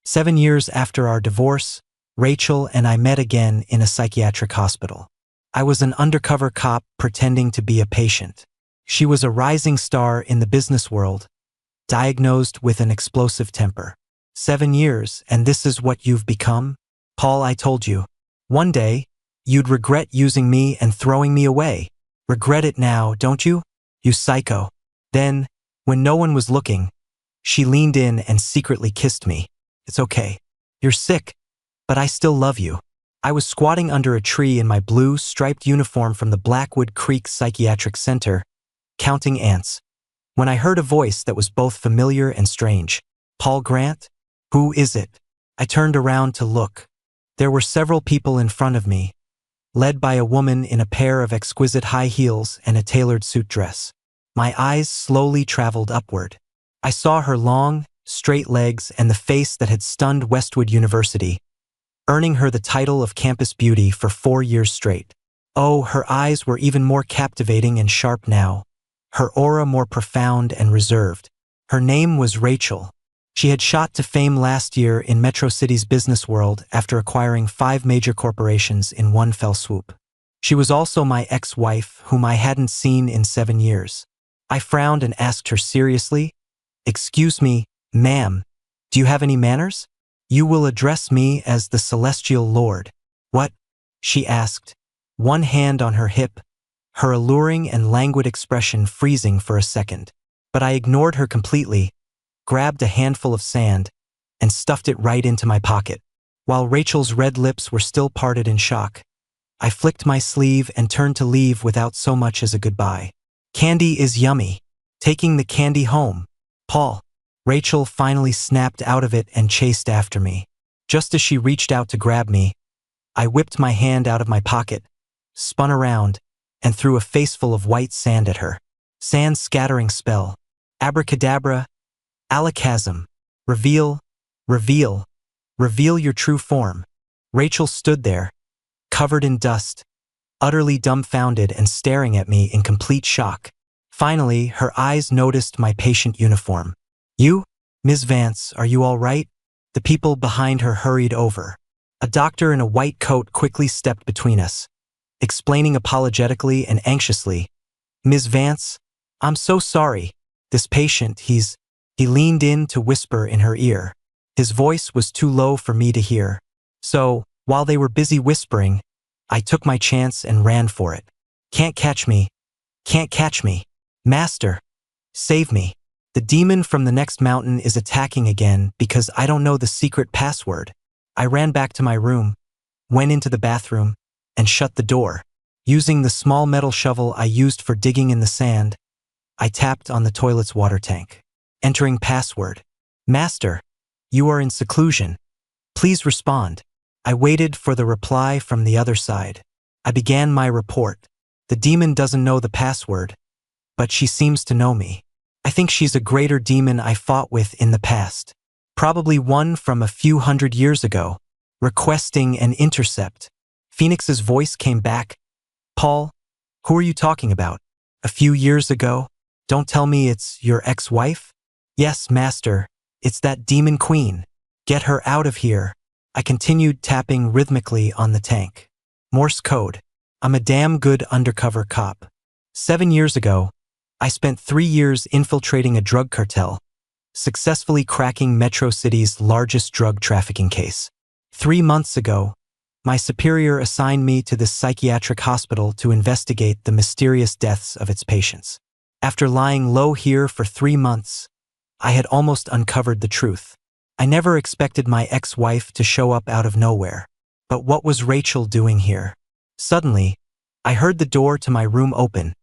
7 years after our divorce, Rachel and I met again in a psychiatric hospital. I was an undercover cop pretending to be a patient. She was a rising star in the business world, diagnosed with an explosive temper. 7 years, and this is what you've become? Paul, I told you. One day, you'd regret using me and throwing me away. Regret it now, don't you? You psycho. Then, when no one was looking, she leaned in and secretly kissed me. It's okay. You're sick, but I still love you. I was squatting under a tree in my blue, striped uniform from the Blackwood Creek Psychiatric Center, counting ants, when I heard a voice that was both familiar and strange. Paul Grant? Who is it? I turned around to look. There were several people in front of me, led by a woman in a pair of exquisite high heels and a tailored suit dress. My eyes slowly traveled upward. I saw her long, straight legs and the face that had stunned Westwood University, earning her the title of campus beauty for 4 years straight. Oh, her eyes were even more captivating and sharp now, her aura more profound and reserved. Her name was Rachel. She had shot to fame last year in Metro City's business world after acquiring 5 major corporations in one fell swoop. She was also my ex-wife, whom I hadn't seen in 7 years. I frowned and asked her seriously, "Excuse me, ma'am, do you have any manners? You will address me as the Celestial Lord." "What?" she asked, one hand on her hip, her alluring and languid expression freezing for a second. But I ignored her completely, grabbed a handful of sand, and stuffed it right into my pocket. While Rachel's red lips were still parted in shock, I flicked my sleeve and turned to leave without so much as a goodbye. "Candy is yummy. Taking the candy home. Paul." Rachel finally snapped out of it and chased after me. Just as she reached out to grab me, I whipped my hand out of my pocket, spun around, and threw a faceful of white sand at her. Sand scattering spell. Abracadabra, alakazam. Reveal, reveal, reveal your true form. Rachel stood there, covered in dust, utterly dumbfounded and staring at me in complete shock. Finally, her eyes noticed my patient uniform. "You? Ms. Vance, are you all right?" The people behind her hurried over. A doctor in a white coat quickly stepped between us, explaining apologetically and anxiously, "Ms. Vance, I'm so sorry. This patient, He leaned in to whisper in her ear. His voice was too low for me to hear. So, while they were busy whispering, I took my chance and ran for it. "Can't catch me. Can't catch me. Master, save me. The demon from the next mountain is attacking again because I don't know the secret password." I ran back to my room, went into the bathroom, and shut the door. Using the small metal shovel I used for digging in the sand, I tapped on the toilet's water tank. Entering password. "Master, you are in seclusion. Please respond." I waited for the reply from the other side. I began my report. "The demon doesn't know the password, but she seems to know me. I think she's a greater demon I fought with in the past. Probably one from a few hundred years ago. Requesting an intercept." Phoenix's voice came back. "Paul, who are you talking about? A few years ago? Don't tell me it's your ex-wife?" "Yes, Master, it's that demon queen. Get her out of here." I continued tapping rhythmically on the tank. Morse code. I'm a damn good undercover cop. 7 years ago, I spent 3 years infiltrating a drug cartel, successfully cracking Metro City's largest drug trafficking case. 3 months ago, my superior assigned me to this psychiatric hospital to investigate the mysterious deaths of its patients. After lying low here for 3 months, I had almost uncovered the truth. I never expected my ex-wife to show up out of nowhere. But what was Rachel doing here? Suddenly, I heard the door to my room open,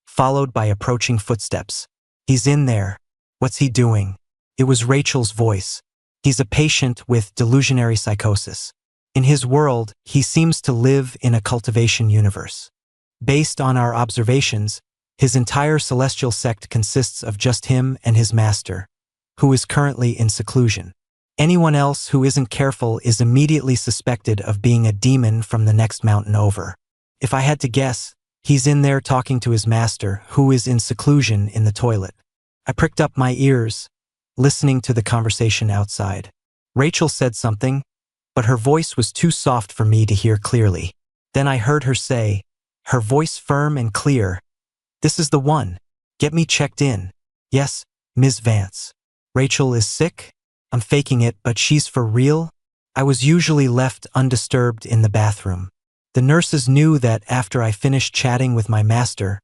followed by approaching footsteps. "He's in there. What's he doing?" It was Rachel's voice. "He's a patient with delusionary psychosis. In his world, he seems to live in a cultivation universe. Based on our observations, his entire celestial sect consists of just him and his master, who is currently in seclusion. Anyone else who isn't careful is immediately suspected of being a demon from the next mountain over. If I had to guess, he's in there talking to his master, who is in seclusion in the toilet." I pricked up my ears, listening to the conversation outside. Rachel said something, but her voice was too soft for me to hear clearly. Then I heard her say, her voice firm and clear, "This is the one. Get me checked in." "Yes, Ms. Vance." "Rachel is sick?" "I'm faking it, but she's for real?" I was usually left undisturbed in the bathroom. The nurses knew that after I finished chatting with my master,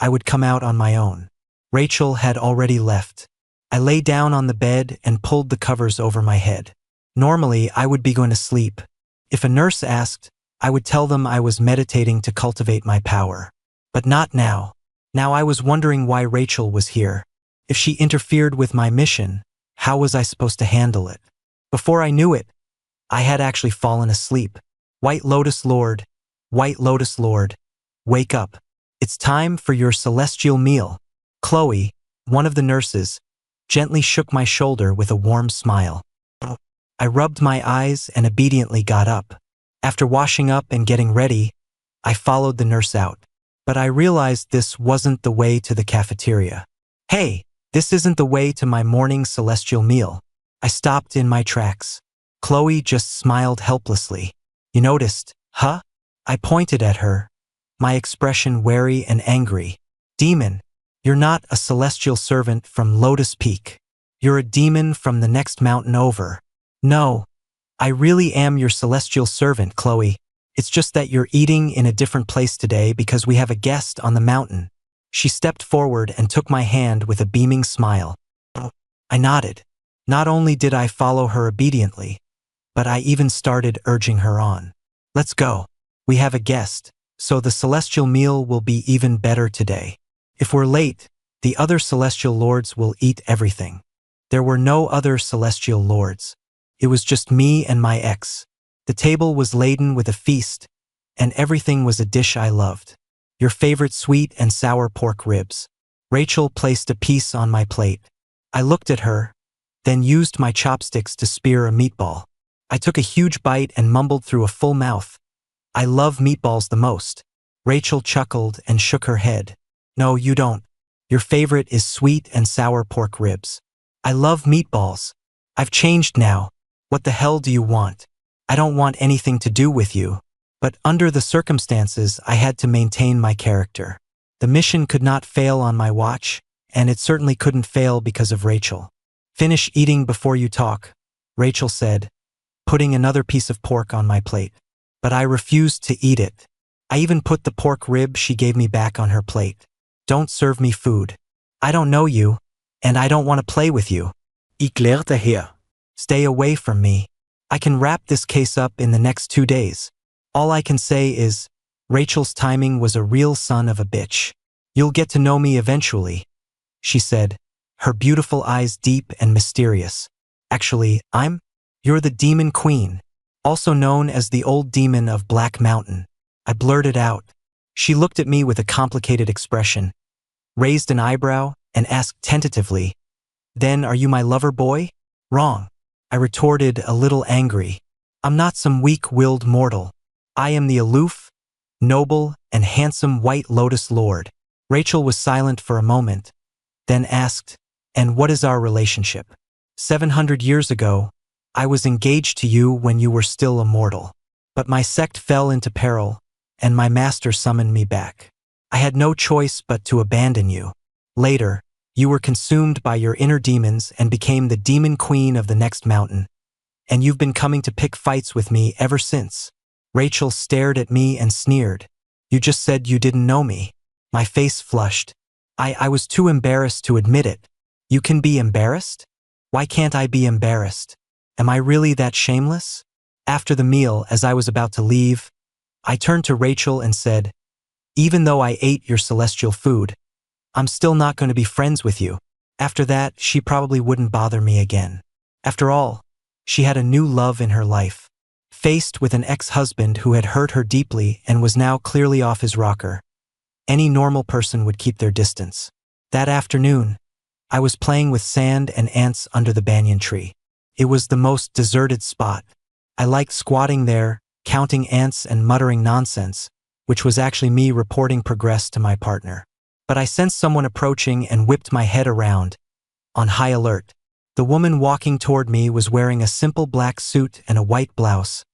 I would come out on my own. Rachel had already left. I lay down on the bed and pulled the covers over my head. Normally, I would be going to sleep. If a nurse asked, I would tell them I was meditating to cultivate my power. But not now. Now I was wondering why Rachel was here. If she interfered with my mission, how was I supposed to handle it? Before I knew it, I had actually fallen asleep. White Lotus Lord, wake up. It's time for your celestial meal. Chloe, one of the nurses, gently shook my shoulder with a warm smile. I rubbed my eyes and obediently got up. After washing up and getting ready, I followed the nurse out. But I realized this wasn't the way to the cafeteria. "Hey, this isn't the way to my morning celestial meal." I stopped in my tracks. Chloe just smiled helplessly. "You noticed, huh?" I pointed at her, my expression wary and angry. "Demon, you're not a celestial servant from Lotus Peak. You're a demon from the next mountain over." "No, I really am your celestial servant, Chloe. It's just that you're eating in a different place today because we have a guest on the mountain." She stepped forward and took my hand with a beaming smile. I nodded. Not only did I follow her obediently, but I even started urging her on. "Let's go. We have a guest, so the celestial meal will be even better today. If we're late, the other celestial lords will eat everything." There were no other celestial lords. It was just me and my ex. The table was laden with a feast, and everything was a dish I loved. Your favorite sweet and sour pork ribs. Rachel placed a piece on my plate. I looked at her, then used my chopsticks to spear a meatball. I took a huge bite and mumbled through a full mouth, "I love meatballs the most." Rachel chuckled and shook her head. "No, you don't. Your favorite is sweet and sour pork ribs." "I love meatballs. I've changed now. What the hell do you want?" "I don't want anything to do with you." But under the circumstances, I had to maintain my character. The mission could not fail on my watch, and it certainly couldn't fail because of Rachel. "Finish eating before you talk," Rachel said, putting another piece of pork on my plate. But I refused to eat it. I even put the pork rib she gave me back on her plate. "Don't serve me food. I don't know you, and I don't want to play with you. Ich lerne hier. Stay away from me. I can wrap this case up in the next 2 days. All I can say is, Rachel's timing was a real son of a bitch. You'll get to know me eventually," she said, her beautiful eyes deep and mysterious. "Actually, you're the Demon Queen, also known as the Old Demon of Black Mountain." I blurted out. She looked at me with a complicated expression, raised an eyebrow, and asked tentatively, "Then are you my lover boy?" "Wrong," I retorted, a little angry. "I'm not some weak-willed mortal. I am the aloof, noble, and handsome White Lotus Lord." Rachel was silent for a moment, then asked, "And what is our relationship?" 700 years ago, I was engaged to you when you were still a mortal. But my sect fell into peril, and my master summoned me back. I had no choice but to abandon you. Later, you were consumed by your inner demons and became the Demon Queen of the next mountain, and you've been coming to pick fights with me ever since." Rachel stared at me and sneered. "You just said you didn't know me." My face flushed. I was too embarrassed to admit it. "You can be embarrassed? Why can't I be embarrassed? Am I really that shameless?" After the meal, as I was about to leave, I turned to Rachel and said, "Even though I ate your celestial food, I'm still not going to be friends with you." After that, she probably wouldn't bother me again. After all, she had a new love in her life. Faced with an ex-husband who had hurt her deeply and was now clearly off his rocker, any normal person would keep their distance. That afternoon, I was playing with sand and ants under the banyan tree. It was the most deserted spot. I liked squatting there, counting ants and muttering nonsense, which was actually me reporting progress to my partner. But I sensed someone approaching and whipped my head around, on high alert. The woman walking toward me was wearing a simple black suit and a white blouse,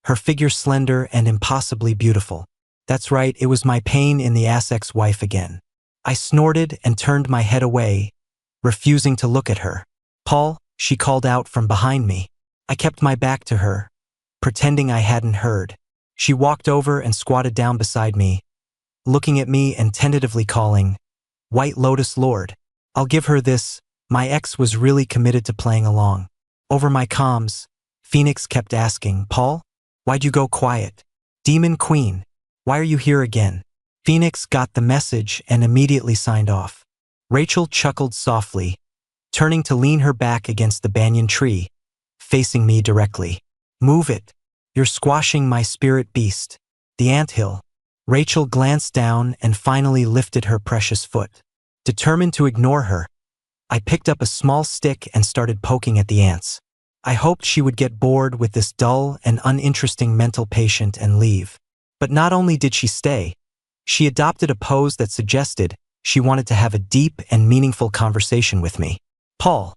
her figure slender and impossibly beautiful. That's right, it was my pain in the ass ex-wife again. I snorted and turned my head away, refusing to look at her. "Paul," she called out from behind me. I kept my back to her, pretending I hadn't heard. She walked over and squatted down beside me, looking at me and tentatively calling, "White Lotus Lord." I'll give her this, my ex was really committed to playing along. Over my comms, Phoenix kept asking, "Paul, why'd you go quiet? Demon Queen, why are you here again?" Phoenix got the message and immediately signed off. Rachel chuckled softly, turning to lean her back against the banyan tree, facing me directly. "Move it. You're squashing my spirit beast." The anthill. Rachel glanced down and finally lifted her precious foot. Determined to ignore her, I picked up a small stick and started poking at the ants. I hoped she would get bored with this dull and uninteresting mental patient and leave. But not only did she stay, she adopted a pose that suggested she wanted to have a deep and meaningful conversation with me. "Paul,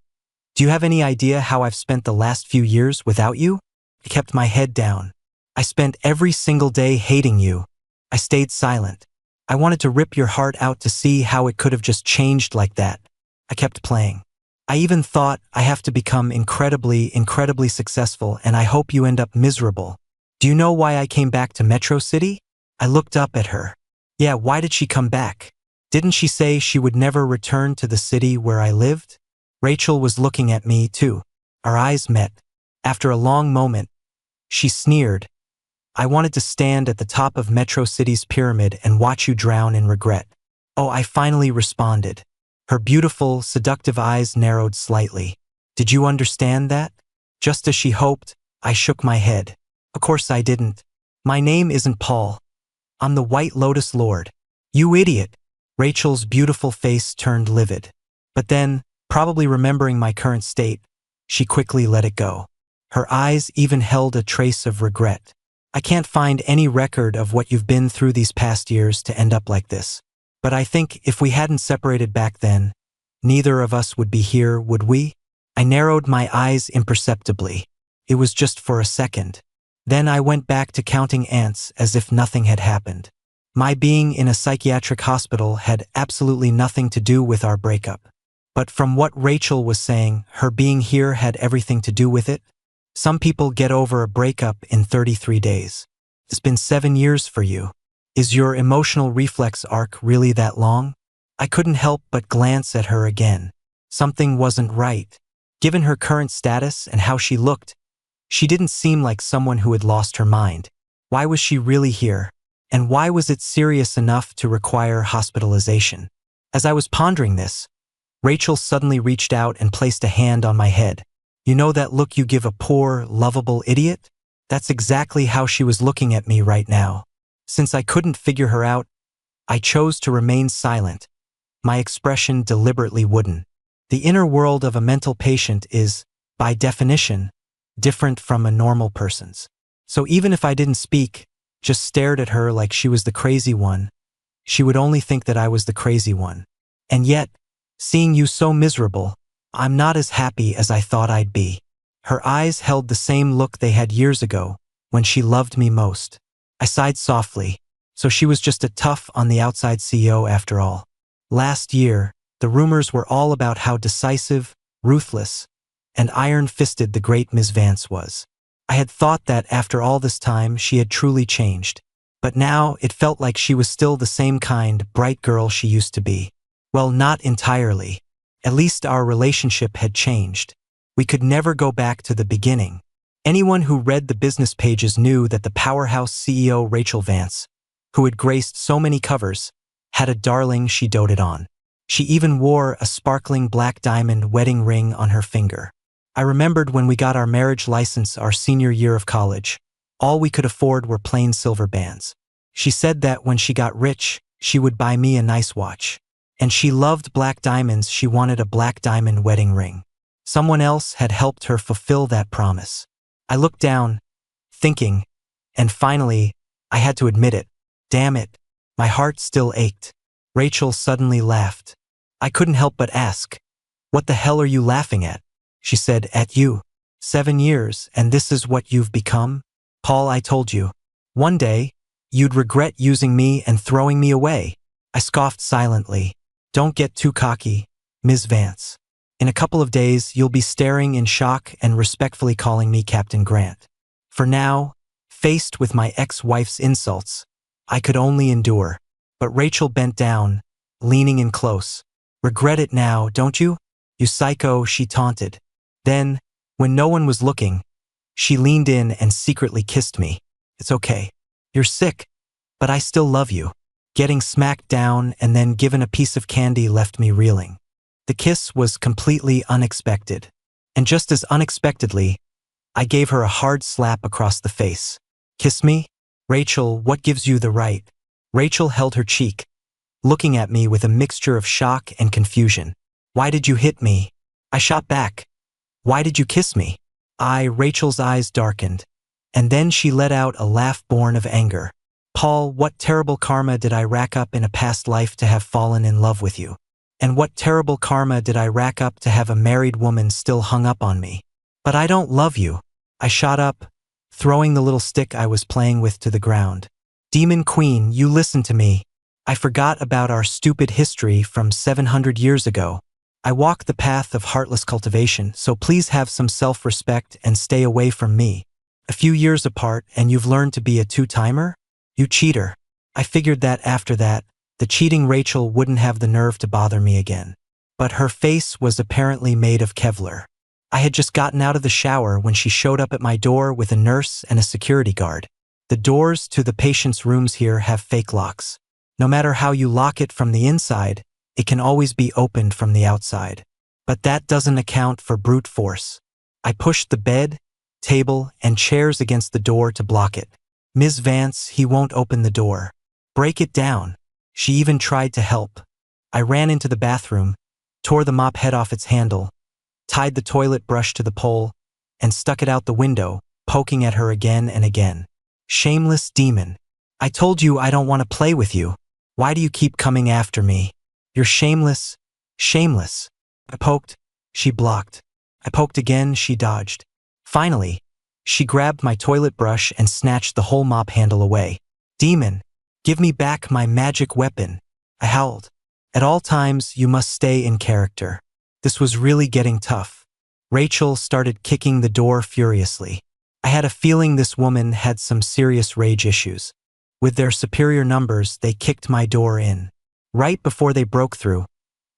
do you have any idea how I've spent the last few years without you?" I kept my head down. "I spent every single day hating you." I stayed silent. I wanted to rip your heart out to see how it could have just changed like that. I kept playing. "I even thought I have to become incredibly successful, and I hope you end up miserable. Do you know why I came back to Metro City?" I looked up at her. "Yeah, why did she come back? Didn't she say she would never return to the city where I lived?" Rachel was looking at me too. Our eyes met. After a long moment, she sneered, "I wanted to stand at the top of Metro City's pyramid and watch you drown in regret." "Oh," I finally responded. Her beautiful, seductive eyes narrowed slightly. "Did you understand that?" Just as she hoped, I shook my head. "Of course I didn't. My name isn't Paul. I'm the White Lotus Lord." "You idiot." Rachel's beautiful face turned livid. But then, probably remembering my current state, she quickly let it go. Her eyes even held a trace of regret. "I can't find any record of what you've been through these past years to end up like this. But I think if we hadn't separated back then, neither of us would be here, would we?" I narrowed my eyes imperceptibly. It was just for a second. Then I went back to counting ants as if nothing had happened. My being in a psychiatric hospital had absolutely nothing to do with our breakup. But from what Rachel was saying, her being here had everything to do with it. Some people get over a breakup in 33 days. It's been 7 years for you. Is your emotional reflex arc really that long? I couldn't help but glance at her again. Something wasn't right. Given her current status and how she looked, she didn't seem like someone who had lost her mind. Why was she really here? And why was it serious enough to require hospitalization? As I was pondering this, Rachel suddenly reached out and placed a hand on my head. "You know that look you give a poor, lovable idiot?" That's exactly how she was looking at me right now. Since I couldn't figure her out, I chose to remain silent, my expression deliberately wooden. The inner world of a mental patient is, by definition, different from a normal person's. So even if I didn't speak, just stared at her like she was the crazy one, she would only think that I was the crazy one. And yet, seeing you so miserable, I'm not as happy as I thought I'd be. Her eyes held the same look they had years ago, when she loved me most. I sighed softly. So she was just a tough on the outside CEO after all. Last year, the rumors were all about how decisive, ruthless, and iron-fisted the great Ms. Vance was. I had thought that after all this time she had truly changed. But now it felt like she was still the same kind, bright girl she used to be. Well, not entirely. At least our relationship had changed. We could never go back to the beginning. Anyone who read the business pages knew that the powerhouse CEO Rachel Vance, who had graced so many covers, had a darling she doted on. She even wore a sparkling black diamond wedding ring on her finger. I remembered when we got our marriage license our senior year of college. All we could afford were plain silver bands. She said that when she got rich, she would buy me a nice watch. And she loved black diamonds, she wanted a black diamond wedding ring. Someone else had helped her fulfill that promise. I looked down, thinking, and finally, I had to admit it. Damn it, my heart still ached. Rachel suddenly laughed. I couldn't help but ask, "What the hell are you laughing at?" she said, at you. 7 years, and this is what you've become? Paul, I told you. One day, you'd regret using me and throwing me away. I scoffed silently. Don't get too cocky, Ms. Vance. In a couple of days, you'll be staring in shock and respectfully calling me Captain Grant. For now, faced with my ex-wife's insults, I could only endure. But Rachel bent down, leaning in close. Regret it now, don't you? You psycho, she taunted. Then, when no one was looking, she leaned in and secretly kissed me. It's okay. You're sick, but I still love you. Getting smacked down and then given a piece of candy left me reeling. The kiss was completely unexpected. And just as unexpectedly, I gave her a hard slap across the face. Kiss me? Rachel, what gives you the right? Rachel held her cheek, looking at me with a mixture of shock and confusion. Why did you hit me? I shot back. Why did you kiss me? Rachel's eyes darkened, and then she let out a laugh born of anger. Paul, what terrible karma did I rack up in a past life to have fallen in love with you? And what terrible karma did I rack up to have a married woman still hung up on me? But I don't love you. I shot up, throwing the little stick I was playing with to the ground. Demon Queen, you listen to me. I forgot about our stupid history from 700 years ago. I walk the path of heartless cultivation, so please have some self-respect and stay away from me. A few years apart and you've learned to be a two-timer? You cheater. I figured that after that, the cheating Rachel wouldn't have the nerve to bother me again. But her face was apparently made of Kevlar. I had just gotten out of the shower when she showed up at my door with a nurse and a security guard. The doors to the patient's rooms here have fake locks. No matter how you lock it from the inside, it can always be opened from the outside. But that doesn't account for brute force. I pushed the bed, table, and chairs against the door to block it. Ms. Vance, he won't open the door. Break it down. She even tried to help. I ran into the bathroom, tore the mop head off its handle, tied the toilet brush to the pole, and stuck it out the window, poking at her again and again. Shameless demon. I told you I don't want to play with you. Why do you keep coming after me? You're shameless, shameless. I poked, she blocked. I poked again, she dodged. Finally, she grabbed my toilet brush and snatched the whole mop handle away. Demon, give me back my magic weapon. I howled. At all times, you must stay in character. This was really getting tough. Rachel started kicking the door furiously. I had a feeling this woman had some serious rage issues. With their superior numbers, they kicked my door in. Right before they broke through,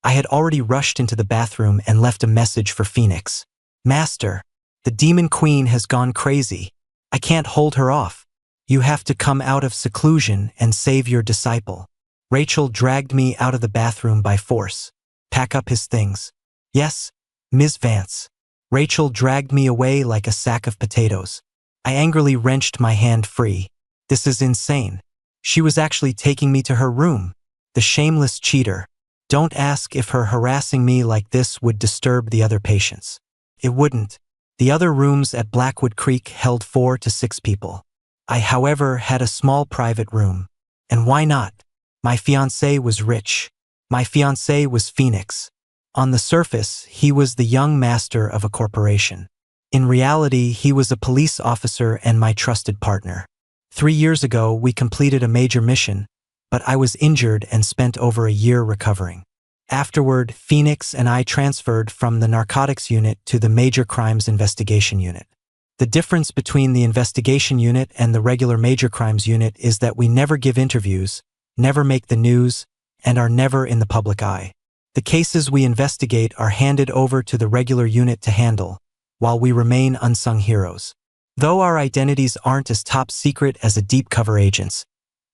I had already rushed into the bathroom and left a message for Phoenix. Master, the Demon Queen has gone crazy. I can't hold her off. You have to come out of seclusion and save your disciple. Rachel dragged me out of the bathroom by force. Pack up his things. Yes, Ms. Vance. Rachel dragged me away like a sack of potatoes. I angrily wrenched my hand free. This is insane. She was actually taking me to her room. The shameless cheater. Don't ask if her harassing me like this would disturb the other patients. It wouldn't. The other rooms at Blackwood Creek held 4 to 6 people. I, however, had a small private room. And why not? My fiancé was rich. My fiancé was Phoenix. On the surface, he was the young master of a corporation. In reality, he was a police officer and my trusted partner. 3 years ago, we completed a major mission, but I was injured and spent over a year recovering. Afterward, Phoenix and I transferred from the narcotics unit to the major crimes investigation unit. The difference between the investigation unit and the regular major crimes unit is that we never give interviews, never make the news, and are never in the public eye. The cases we investigate are handed over to the regular unit to handle, while we remain unsung heroes. Though our identities aren't as top secret as a deep cover agent's,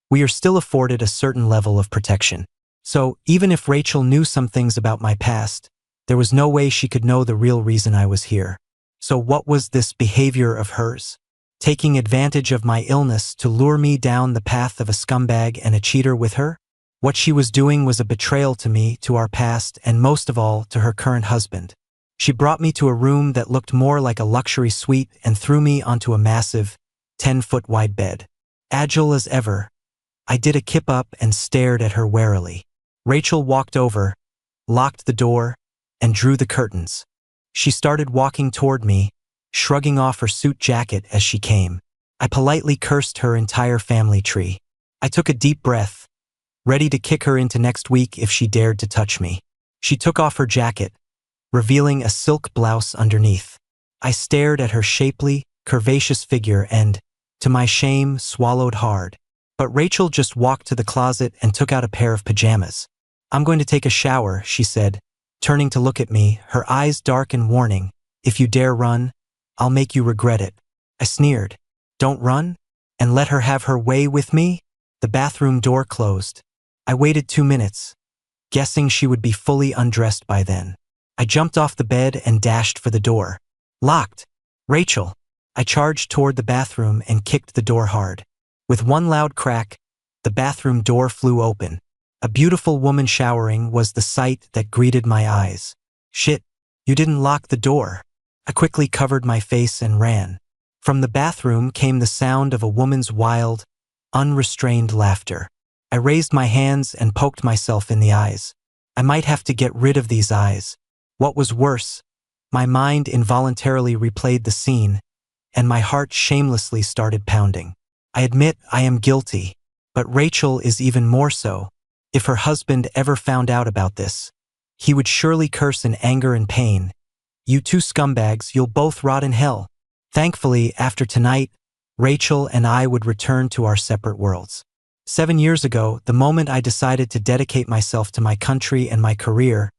we are still afforded a certain level of protection. So, even if Rachel knew some things about my past, there was no way she could know the real reason I was here. So what was this behavior of hers? Taking advantage of my illness to lure me down the path of a scumbag and a cheater with her? What she was doing was a betrayal to me, to our past, and most of all, to her current husband. She brought me to a room that looked more like a luxury suite and threw me onto a massive, 10-foot wide bed. Agile as ever, I did a kip up and stared at her warily. Rachel walked over, locked the door, and drew the curtains. She started walking toward me, shrugging off her suit jacket as she came. I politely cursed her entire family tree. I took a deep breath, ready to kick her into next week if she dared to touch me. She took off her jacket, revealing a silk blouse underneath. I stared at her shapely, curvaceous figure and, to my shame, swallowed hard. But Rachel just walked to the closet and took out a pair of pajamas. "I'm going to take a shower," she said, turning to look at me, her eyes dark and warning. "If you dare run, I'll make you regret it." I sneered. "Don't run? And let her have her way with me?" The bathroom door closed. I waited 2 minutes, guessing she would be fully undressed by then. I jumped off the bed and dashed for the door. Locked. "Rachel!" I charged toward the bathroom and kicked the door hard. With one loud crack, the bathroom door flew open. A beautiful woman showering was the sight that greeted my eyes. "Shit, you didn't lock the door." I quickly covered my face and ran. From the bathroom came the sound of a woman's wild, unrestrained laughter. I raised my hands and poked myself in the eyes. I might have to get rid of these eyes. What was worse, my mind involuntarily replayed the scene, and my heart shamelessly started pounding. I admit I am guilty, but Rachel is even more so. If her husband ever found out about this, he would surely curse in anger and pain. "You two scumbags, you'll both rot in hell." Thankfully, after tonight, Rachel and I would return to our separate worlds. 7 years ago, the moment I decided to dedicate myself to my country and my career,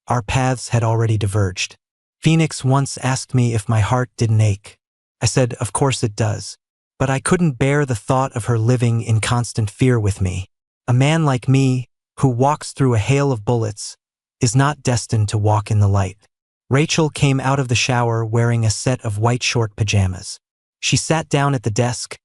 our paths had already diverged. Phoenix once asked me if my heart didn't ache. I said, of course it does. But I couldn't bear the thought of her living in constant fear with me. A man like me, who walks through a hail of bullets, is not destined to walk in the light. Rachel came out of the shower wearing a set of white short pajamas. She sat down at the desk,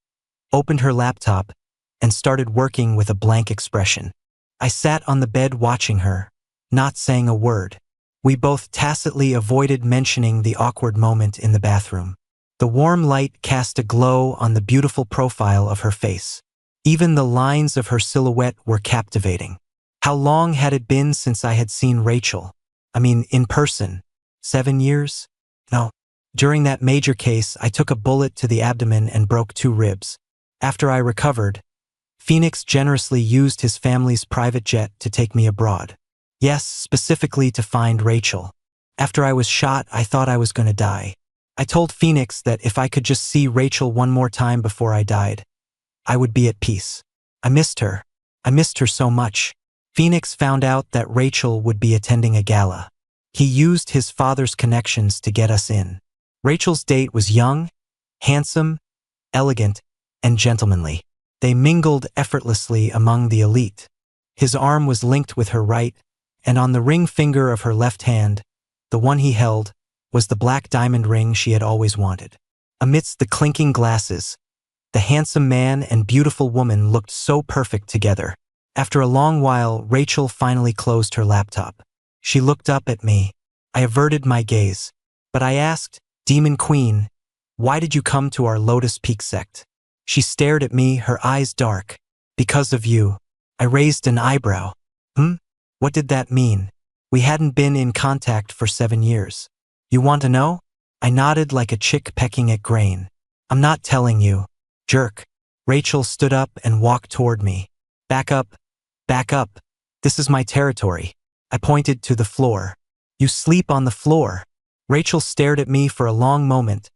opened her laptop, and started working with a blank expression. I sat on the bed watching her, not saying a word. We both tacitly avoided mentioning the awkward moment in the bathroom. The warm light cast a glow on the beautiful profile of her face. Even the lines of her silhouette were captivating. How long had it been since I had seen Rachel? I mean, in person. 7 years? No. During that major case, I took a bullet to the abdomen and broke 2 ribs. After I recovered, Phoenix generously used his family's private jet to take me abroad. Yes, specifically to find Rachel. After I was shot, I thought I was going to die. I told Phoenix that if I could just see Rachel one more time before I died, I would be at peace. I missed her. I missed her so much. Phoenix found out that Rachel would be attending a gala. He used his father's connections to get us in. Rachel's date was young, handsome, elegant, and gentlemanly. They mingled effortlessly among the elite. His arm was linked with her right, and on the ring finger of her left hand, the one he held, was the black diamond ring she had always wanted. Amidst the clinking glasses, the handsome man and beautiful woman looked so perfect together. After a long while, Rachel finally closed her laptop. She looked up at me. I averted my gaze. But I asked, "Demon Queen, why did you come to our Lotus Peak sect?" She stared at me, her eyes dark. "Because of you." I raised an eyebrow. What did that mean? We hadn't been in contact for 7 years. "You want to know?" I nodded like a chick pecking at grain. "I'm not telling you, jerk." Rachel stood up and walked toward me. Back up. Back up. This is my territory." I pointed to the floor. "You sleep on the floor." Rachel stared at me for a long moment,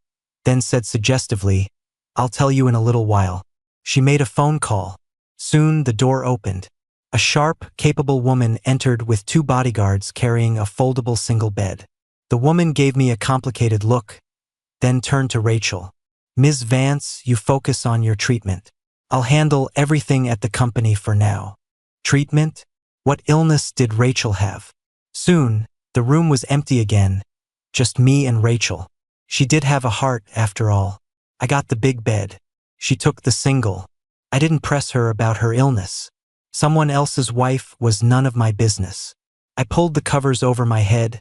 then said suggestively, "I'll tell you in a little while." She made a phone call. Soon the door opened. A sharp, capable woman entered with 2 bodyguards carrying a foldable single bed. The woman gave me a complicated look, then turned to Rachel. "Ms. Vance, you focus on your treatment. I'll handle everything at the company for now." Treatment? What illness did Rachel have? Soon, the room was empty again, just me and Rachel. She did have a heart, after all. I got the big bed. She took the single. I didn't press her about her illness. Someone else's wife was none of my business. I pulled the covers over my head,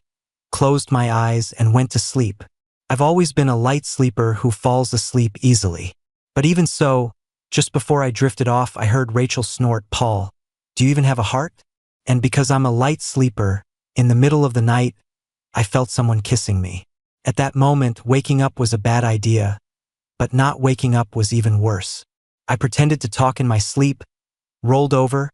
closed my eyes, and went to sleep. I've always been a light sleeper who falls asleep easily. But even so, just before I drifted off, I heard Rachel snort, "Paul, do you even have a heart?" And because I'm a light sleeper, in the middle of the night, I felt someone kissing me. At that moment, waking up was a bad idea, but not waking up was even worse. I pretended to talk in my sleep, rolled over,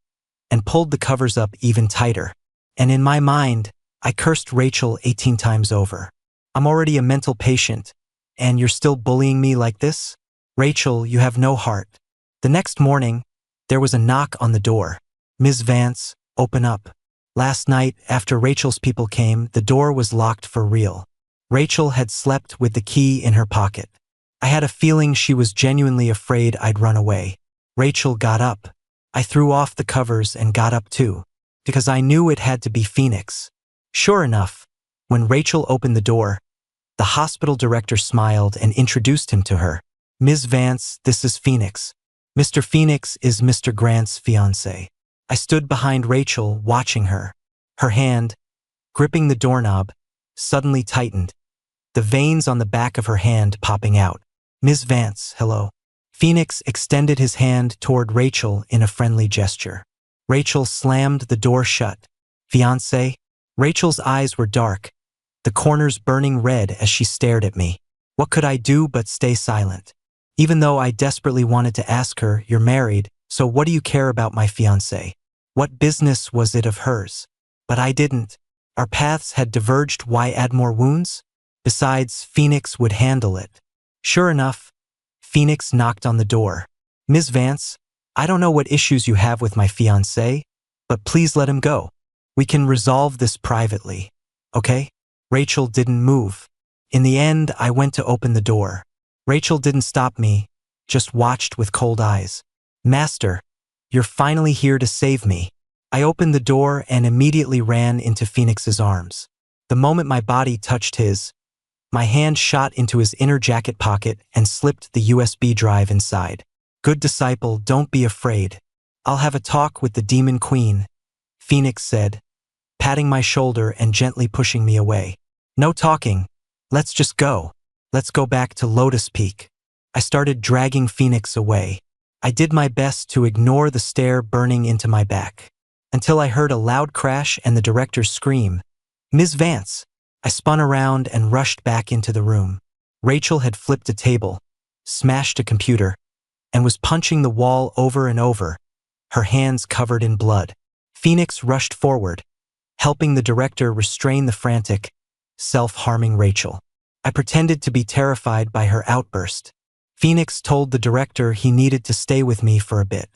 and pulled the covers up even tighter. And in my mind, I cursed Rachel 18 times over. I'm already a mental patient, and you're still bullying me like this? Rachel, you have no heart. The next morning, there was a knock on the door. Ms. Vance, open up. Last night, after Rachel's people came, the door was locked for real. Rachel had slept with the key in her pocket. I had a feeling she was genuinely afraid I'd run away. Rachel got up. I threw off the covers and got up too, because I knew it had to be Phoenix. Sure enough, when Rachel opened the door, the hospital director smiled and introduced him to her. Ms. Vance, this is Phoenix. Mr. Phoenix is Mr. Grant's fiancé. I stood behind Rachel, watching her. Her hand, gripping the doorknob, suddenly tightened, the veins on the back of her hand popping out. Ms. Vance, hello. Phoenix extended his hand toward Rachel in a friendly gesture. Rachel slammed the door shut. Fiancé? Rachel's eyes were dark, the corners burning red as she stared at me. What could I do but stay silent? Even though I desperately wanted to ask her, you're married, so what do you care about my fiancé? What business was it of hers? But I didn't. Our paths had diverged. Why add more wounds? Besides, Phoenix would handle it. Sure enough, Phoenix knocked on the door. Ms. Vance, I don't know what issues you have with my fiancé, but please let him go. We can resolve this privately, okay? Rachel didn't move. In the end, I went to open the door. Rachel didn't stop me, just watched with cold eyes. Master, you're finally here to save me. I opened the door and immediately ran into Phoenix's arms. The moment my body touched his, my hand shot into his inner jacket pocket and slipped the USB drive inside. Good disciple, don't be afraid. I'll have a talk with the Demon Queen, Phoenix said, patting my shoulder and gently pushing me away. No talking. Let's just go. Let's go back to Lotus Peak. I started dragging Phoenix away. I did my best to ignore the stare burning into my back, until I heard a loud crash and the director scream, Ms. Vance. I spun around and rushed back into the room. Rachel had flipped a table, smashed a computer, and was punching the wall over and over, her hands covered in blood. Phoenix rushed forward, helping the director restrain the frantic, self-harming Rachel. I pretended to be terrified by her outburst. Phoenix told the director he needed to stay with me for a bit.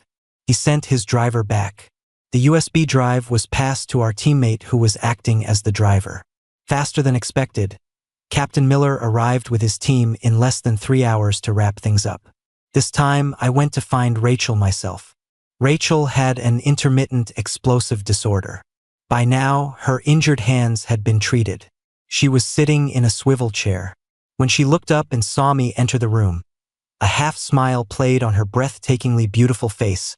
He sent his driver back. The USB drive was passed to our teammate who was acting as the driver. Faster than expected, Captain Miller arrived with his team in less than 3 hours to wrap things up. This time, I went to find Rachel myself. Rachel had an intermittent explosive disorder. By now, her injured hands had been treated. She was sitting in a swivel chair. When she looked up and saw me enter the room, a half-smile played on her breathtakingly beautiful face,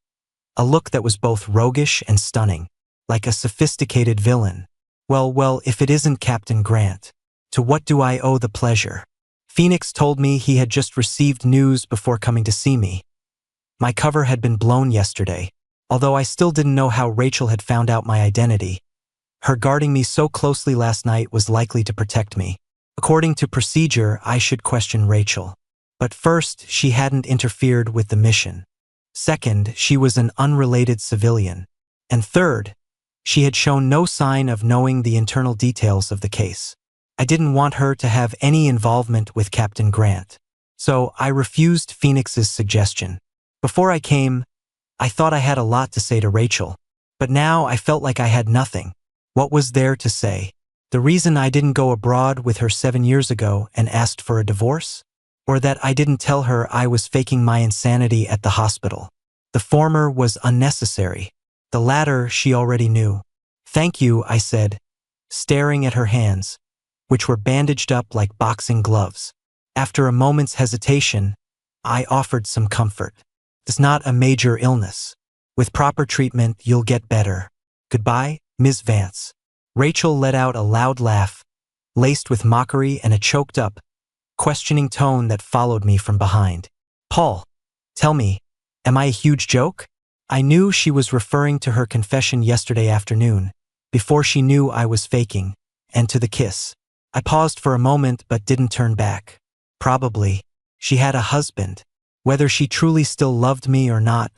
a look that was both roguish and stunning, like a sophisticated villain. Well, if it isn't Captain Grant, to what do I owe the pleasure? Phoenix told me he had just received news before coming to see me. My cover had been blown yesterday, although I still didn't know how Rachel had found out my identity. Her guarding me so closely last night was likely to protect me. According to procedure, I should question Rachel. But first, she hadn't interfered with the mission. Second, she was an unrelated civilian. And third, she had shown no sign of knowing the internal details of the case. I didn't want her to have any involvement with Captain Grant. So I refused Phoenix's suggestion. Before I came, I thought I had a lot to say to Rachel. But now I felt like I had nothing. What was there to say? The reason I didn't go abroad with her 7 years ago and asked for a divorce? Or that I didn't tell her I was faking my insanity at the hospital? The former was unnecessary. The latter she already knew. Thank you, I said, staring at her hands, which were bandaged up like boxing gloves. After a moment's hesitation, I offered some comfort. It's not a major illness. With proper treatment, you'll get better. Goodbye, Ms. Vance. Rachel let out a loud laugh, laced with mockery and a choked-up, questioning tone that followed me from behind. Paul, tell me, am I a huge joke? I knew she was referring to her confession yesterday afternoon, before she knew I was faking, and to the kiss. I paused for a moment but didn't turn back. Probably. She had a husband. Whether she truly still loved me or not,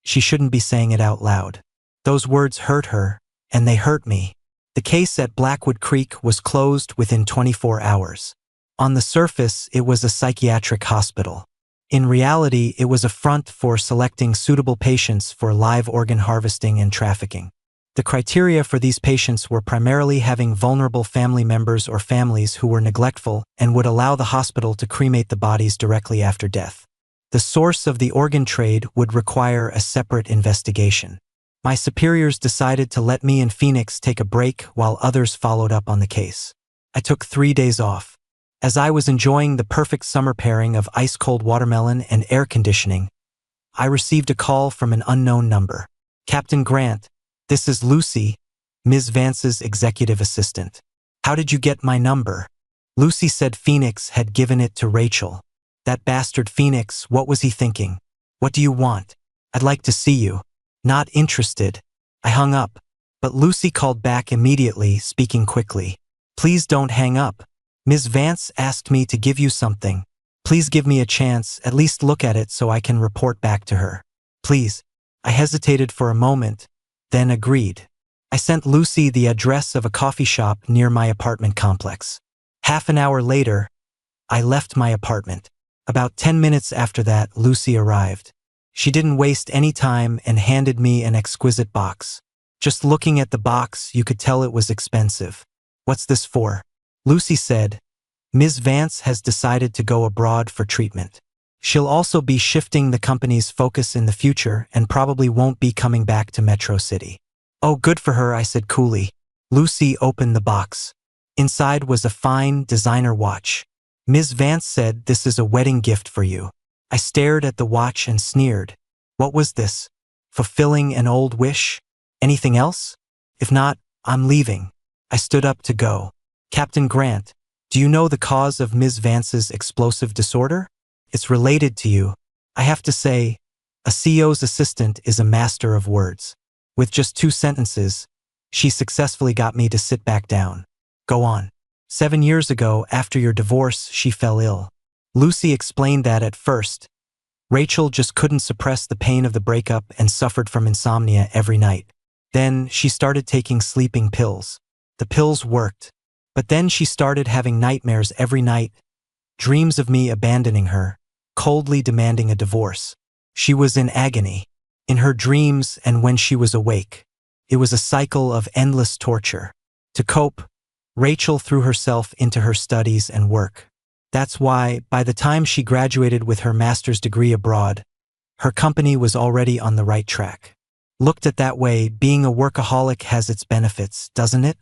she shouldn't be saying it out loud. Those words hurt her, and they hurt me. The case at Blackwood Creek was closed within 24 hours. On the surface, it was a psychiatric hospital. In reality, it was a front for selecting suitable patients for live organ harvesting and trafficking. The criteria for these patients were primarily having vulnerable family members or families who were neglectful and would allow the hospital to cremate the bodies directly after death. The source of the organ trade would require a separate investigation. My superiors decided to let me and Phoenix take a break while others followed up on the case. I took 3 days off. As I was enjoying the perfect summer pairing of ice-cold watermelon and air conditioning, I received a call from an unknown number. "Captain Grant, this is Lucy, Ms. Vance's executive assistant. How did you get my number?" Lucy said Phoenix had given it to Rachel. That bastard Phoenix, what was he thinking? "What do you want?" "I'd like to see you." "Not interested." I hung up, but Lucy called back immediately, speaking quickly. "Please don't hang up. Ms. Vance asked me to give you something. Please give me a chance, at least look at it so I can report back to her. Please." I hesitated for a moment, then agreed. I sent Lucy the address of a coffee shop near my apartment complex. Half an hour later, I left my apartment. About 10 minutes after that, Lucy arrived. She didn't waste any time and handed me an exquisite box. Just looking at the box, you could tell it was expensive. "What's this for?" Lucy said, "Ms. Vance has decided to go abroad for treatment. She'll also be shifting the company's focus in the future and probably won't be coming back to Metro City." "Oh, good for her," I said coolly. Lucy opened the box. Inside was a fine designer watch. "Ms. Vance said this is a wedding gift for you." I stared at the watch and sneered. What was this? Fulfilling an old wish? Anything else? If not, I'm leaving. I stood up to go. "Captain Grant, do you know the cause of Ms. Vance's explosive disorder? It's related to you. I have to say, a CEO's assistant is a master of words." With just 2 sentences, she successfully got me to sit back down. "Go on." 7 years ago, after your divorce, she fell ill. Lucy explained that at first, Rachel just couldn't suppress the pain of the breakup and suffered from insomnia every night. Then she started taking sleeping pills. The pills worked. But then she started having nightmares every night, dreams of me abandoning her, coldly demanding a divorce. She was in agony, in her dreams and when she was awake. It was a cycle of endless torture. To cope, Rachel threw herself into her studies and work. That's why, by the time she graduated with her master's degree abroad, her company was already on the right track. Looked at that way, being a workaholic has its benefits, doesn't it?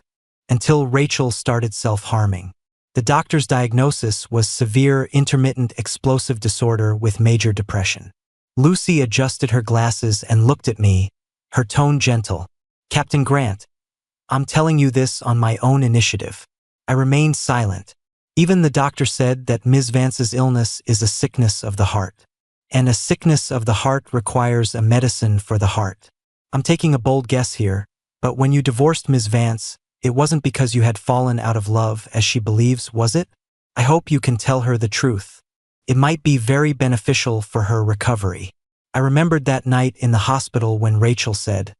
Until Rachel started self-harming. The doctor's diagnosis was severe intermittent explosive disorder with major depression. Lucy adjusted her glasses and looked at me, her tone gentle. "Captain Grant, I'm telling you this on my own initiative." I remained silent. Even the doctor said that Ms. Vance's illness is a sickness of the heart. And a sickness of the heart requires a medicine for the heart. I'm taking a bold guess here, but when you divorced Ms. Vance, it wasn't because you had fallen out of love as she believes, was it? I hope you can tell her the truth. It might be very beneficial for her recovery. I remembered that night in the hospital when Rachel said,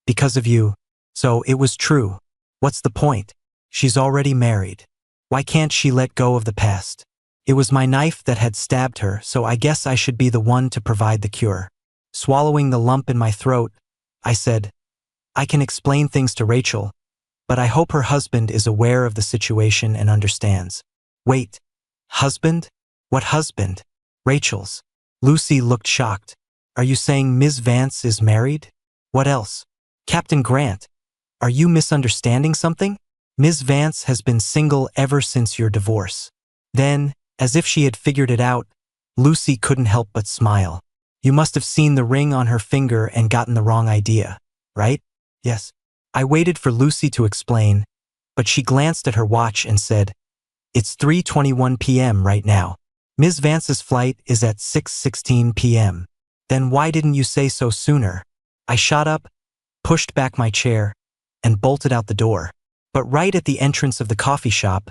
"Because of you." So it was true. What's the point? She's already married. Why can't she let go of the past? It was my knife that had stabbed her, so I guess I should be the one to provide the cure. Swallowing the lump in my throat, I said, "I can explain things to Rachel, but I hope her husband is aware of the situation and understands." "Wait, husband? What husband?" "Rachel's." Lucy looked shocked. "Are you saying Ms. Vance is married? What else?" "Captain Grant, are you misunderstanding something? Ms. Vance has been single ever since your divorce." Then, as if she had figured it out, Lucy couldn't help but smile. "You must have seen the ring on her finger and gotten the wrong idea, right?" "Yes." I waited for Lucy to explain, but she glanced at her watch and said, "It's 3:21 p.m. right now. Ms. Vance's flight is at 6:16 p.m. Then why didn't you say so sooner?" I shot up, pushed back my chair, and bolted out the door. But right at the entrance of the coffee shop,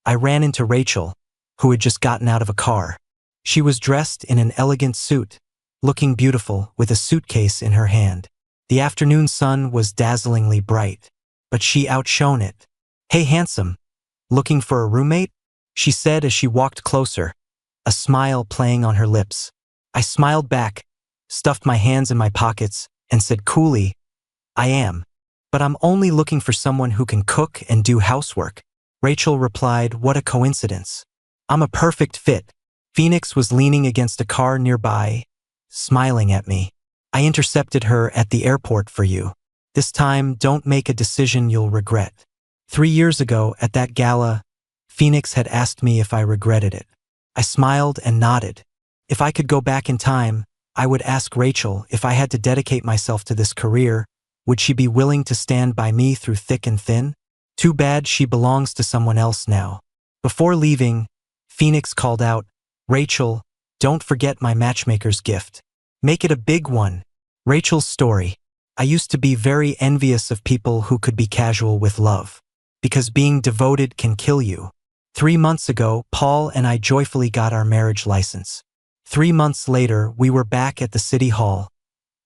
I ran into Rachel, who had just gotten out of a car. She was dressed in an elegant suit, looking beautiful with a suitcase in her hand. The afternoon sun was dazzlingly bright, but she outshone it. "Hey, handsome, looking for a roommate?" she said as she walked closer, a smile playing on her lips. I smiled back, stuffed my hands in my pockets, and said coolly, "I am. But I'm only looking for someone who can cook and do housework." Rachel replied, "What a coincidence. I'm a perfect fit." Phoenix was leaning against a car nearby, smiling at me. "I intercepted her at the airport for you. This time, don't make a decision you'll regret." 3 years ago, at that gala, Phoenix had asked me if I regretted it. I smiled and nodded. If I could go back in time, I would ask Rachel if I had to dedicate myself to this career, would she be willing to stand by me through thick and thin? Too bad she belongs to someone else now. Before leaving, Phoenix called out, "Rachel, don't forget my matchmaker's gift. Make it a big one." Rachel's story. I used to be very envious of people who could be casual with love, because being devoted can kill you. 3 months ago, Paul and I joyfully got our marriage license. 3 months later, we were back at the city hall,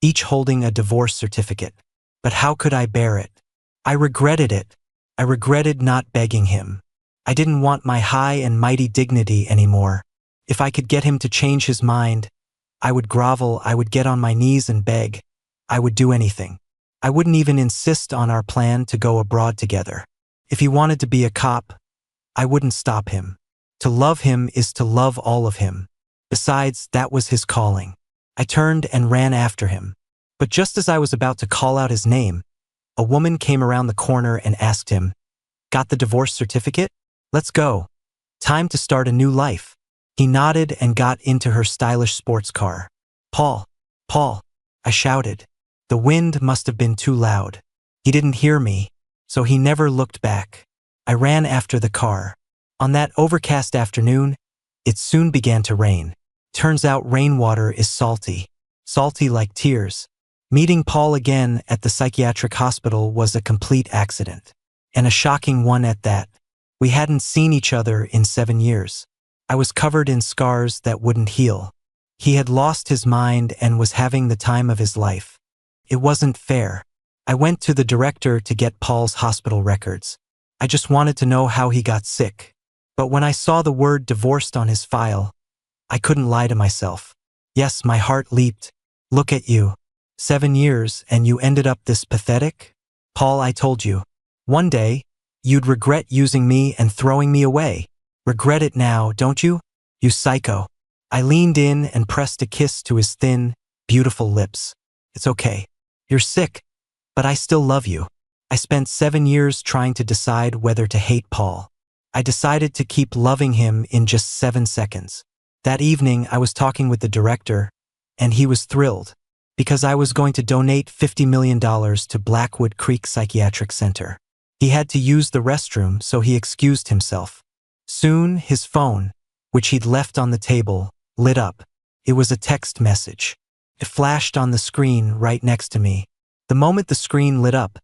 each holding a divorce certificate. But how could I bear it? I regretted it. I regretted not begging him. I didn't want my high and mighty dignity anymore. If I could get him to change his mind, I would grovel, I would get on my knees and beg. I would do anything. I wouldn't even insist on our plan to go abroad together. If he wanted to be a cop, I wouldn't stop him. To love him is to love all of him. Besides, that was his calling. I turned and ran after him. But just as I was about to call out his name, a woman came around the corner and asked him, "Got the divorce certificate? Let's go. Time to start a new life." He nodded and got into her stylish sports car. "Paul, Paul," I shouted. The wind must have been too loud. He didn't hear me, so he never looked back. I ran after the car. On that overcast afternoon, it soon began to rain. Turns out rainwater is salty. Salty like tears. Meeting Paul again at the psychiatric hospital was a complete accident. And a shocking one at that. We hadn't seen each other in 7 years. I was covered in scars that wouldn't heal. He had lost his mind and was having the time of his life. It wasn't fair. I went to the director to get Paul's hospital records. I just wanted to know how he got sick. But when I saw the word divorced on his file, I couldn't lie to myself. Yes, my heart leaped. Look at you. 7 years and you ended up this pathetic? Paul, I told you. One day, you'd regret using me and throwing me away. Regret it now, don't you? You psycho. I leaned in and pressed a kiss to his thin, beautiful lips. It's okay. You're sick, but I still love you. I spent 7 years trying to decide whether to hate Paul. I decided to keep loving him in just 7 seconds. That evening, I was talking with the director, and he was thrilled, because I was going to donate $50 million to Blackwood Creek Psychiatric Center. He had to use the restroom, so he excused himself. Soon, his phone, which he'd left on the table, lit up. It was a text message. It flashed on the screen right next to me. The moment the screen lit up,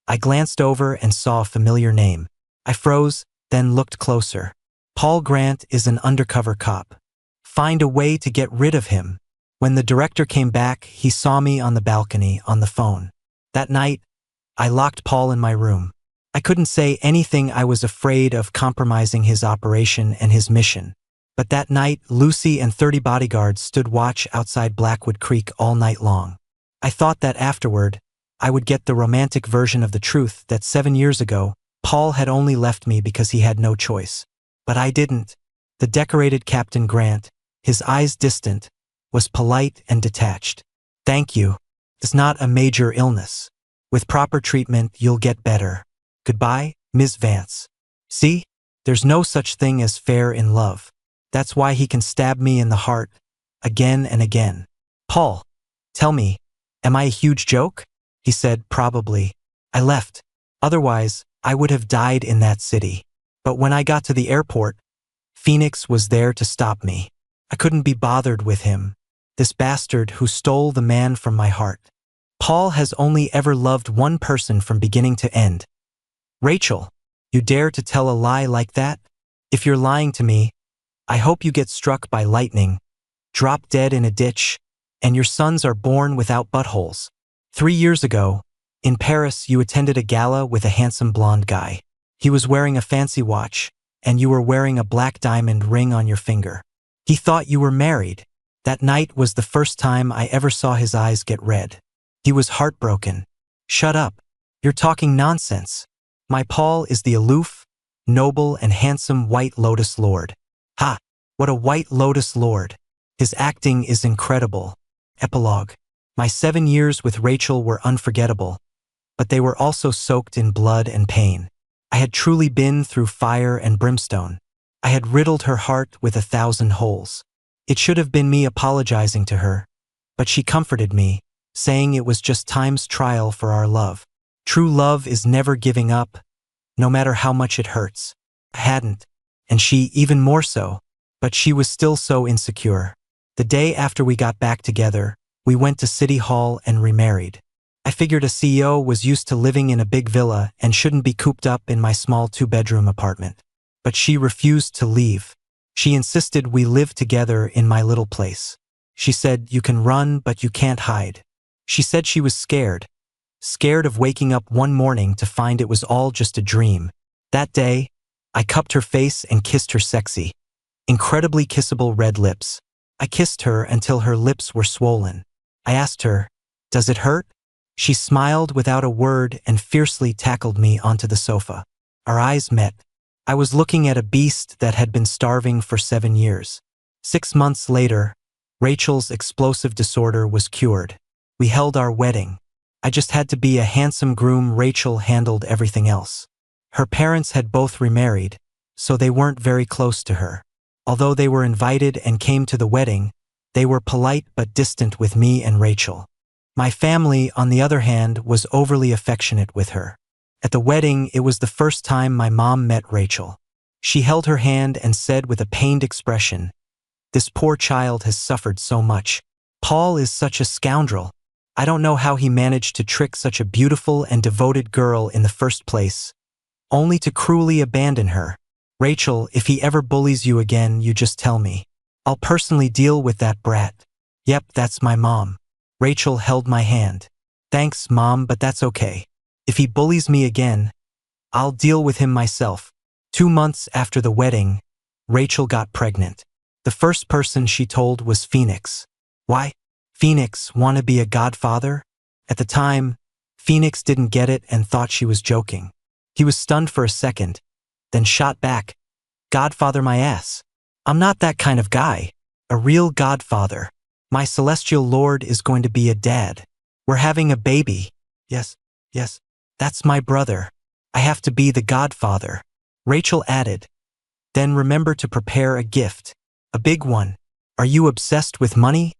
I glanced over and saw a familiar name. I froze, then looked closer. Paul Grant is an undercover cop. Find a way to get rid of him. When the director came back, he saw me on the balcony on the phone. That night, I locked Paul in my room. I couldn't say anything. I was afraid of compromising his operation and his mission. But that night, Lucy and 30 bodyguards stood watch outside Blackwood Creek all night long. I thought that afterward, I would get the romantic version of the truth that 7 years ago, Paul had only left me because he had no choice. But I didn't. The decorated Captain Grant, his eyes distant, was polite and detached. Thank you. It's not a major illness. With proper treatment, you'll get better. Goodbye, Ms. Vance. See? There's no such thing as fair in love. That's why he can stab me in the heart, again and again. Paul, tell me, am I a huge joke? He said, probably. I left. Otherwise, I would have died in that city. But when I got to the airport, Phoenix was there to stop me. I couldn't be bothered with him. This bastard who stole the man from my heart. Paul has only ever loved one person from beginning to end. Rachel, you dare to tell a lie like that? If you're lying to me, I hope you get struck by lightning, drop dead in a ditch, and your sons are born without buttholes. 3 years ago, in Paris, you attended a gala with a handsome blonde guy. He was wearing a fancy watch, and you were wearing a black diamond ring on your finger. He thought you were married. That night was the first time I ever saw his eyes get red. He was heartbroken. Shut up. You're talking nonsense. My Paul is the aloof, noble, and handsome White Lotus Lord. Ha! What a White Lotus Lord. His acting is incredible. Epilogue. My 7 years with Rachel were unforgettable, but they were also soaked in blood and pain. I had truly been through fire and brimstone. I had riddled her heart with 1,000 holes. It should have been me apologizing to her, but she comforted me, saying it was just time's trial for our love. True love is never giving up, no matter how much it hurts. I hadn't, and she even more so, but she was still so insecure. The day after we got back together, we went to City Hall and remarried. I figured a CEO was used to living in a big villa and shouldn't be cooped up in my small 2-bedroom apartment. But she refused to leave. She insisted we live together in my little place. She said, "You can run, but you can't hide." She said she was scared of waking up one morning to find it was all just a dream. That day, I cupped her face and kissed her sexy, incredibly kissable red lips. I kissed her until her lips were swollen. I asked her, "Does it hurt?" She smiled without a word and fiercely tackled me onto the sofa. Our eyes met. I was looking at a beast that had been starving for 7 years. 6 months later, Rachel's explosive disorder was cured. We held our wedding. I just had to be a handsome groom. Rachel handled everything else. Her parents had both remarried, so they weren't very close to her. Although they were invited and came to the wedding, they were polite but distant with me and Rachel. My family, on the other hand, was overly affectionate with her. At the wedding, it was the first time my mom met Rachel. She held her hand and said with a pained expression, "This poor child has suffered so much. Paul is such a scoundrel. I don't know how he managed to trick such a beautiful and devoted girl in the first place, only to cruelly abandon her. Rachel, if he ever bullies you again, you just tell me. I'll personally deal with that brat." "Yep, that's my mom." Rachel held my hand. "Thanks, Mom, but that's okay. If he bullies me again, I'll deal with him myself." 2 months after the wedding, Rachel got pregnant. The first person she told was Phoenix. Why? Phoenix wanna be a godfather? At the time, Phoenix didn't get it and thought she was joking. He was stunned for a second, then shot back, "Godfather my ass. I'm not that kind of guy. A real godfather. My celestial lord is going to be a dad. We're having a baby. Yes, that's my brother. I have to be the godfather." Rachel added, "Then remember to prepare a gift. A big one. Are you obsessed with money?"